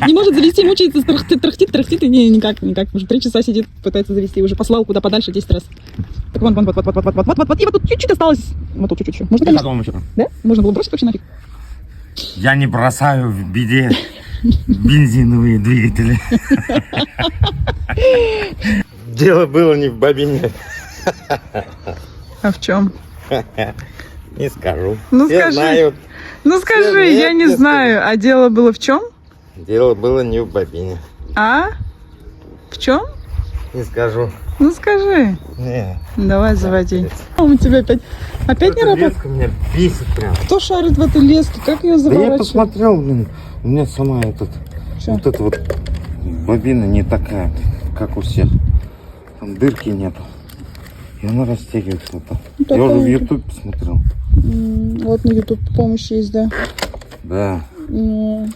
Не может завести, мучается, трахтит, и никак. Уже 3 часа сидит, пытается завести, уже послал куда подальше 10 раз. Так вон, вот. И вот тут чуть-чуть осталось. Вот тут чуть-чуть. Можно, конечно, да? Можно было бросить вообще нафиг. Я не бросаю в беде бензиновые двигатели. Дело было не в бобине. А в чем? Не скажу. Ну Все скажи. знают. Ну скажи, Все я не знают, знаю. А дело было в чем? Дело было не в бобине. А? В чем? Не скажу. Ну скажи. Не. Давай, заводи. У тебя опять не работает? Леска меня бесит прям. Кто шарит в этой леске? Как ее Да я заворачивать? посмотрел, блин, у меня сама вот эта вот бобина не такая, как у всех. Там дырки нету. И она растягивается вот так. Ну, Я уже в такая. YouTube посмотрел. Вот на YouTube помощь есть, да. Да. Ну.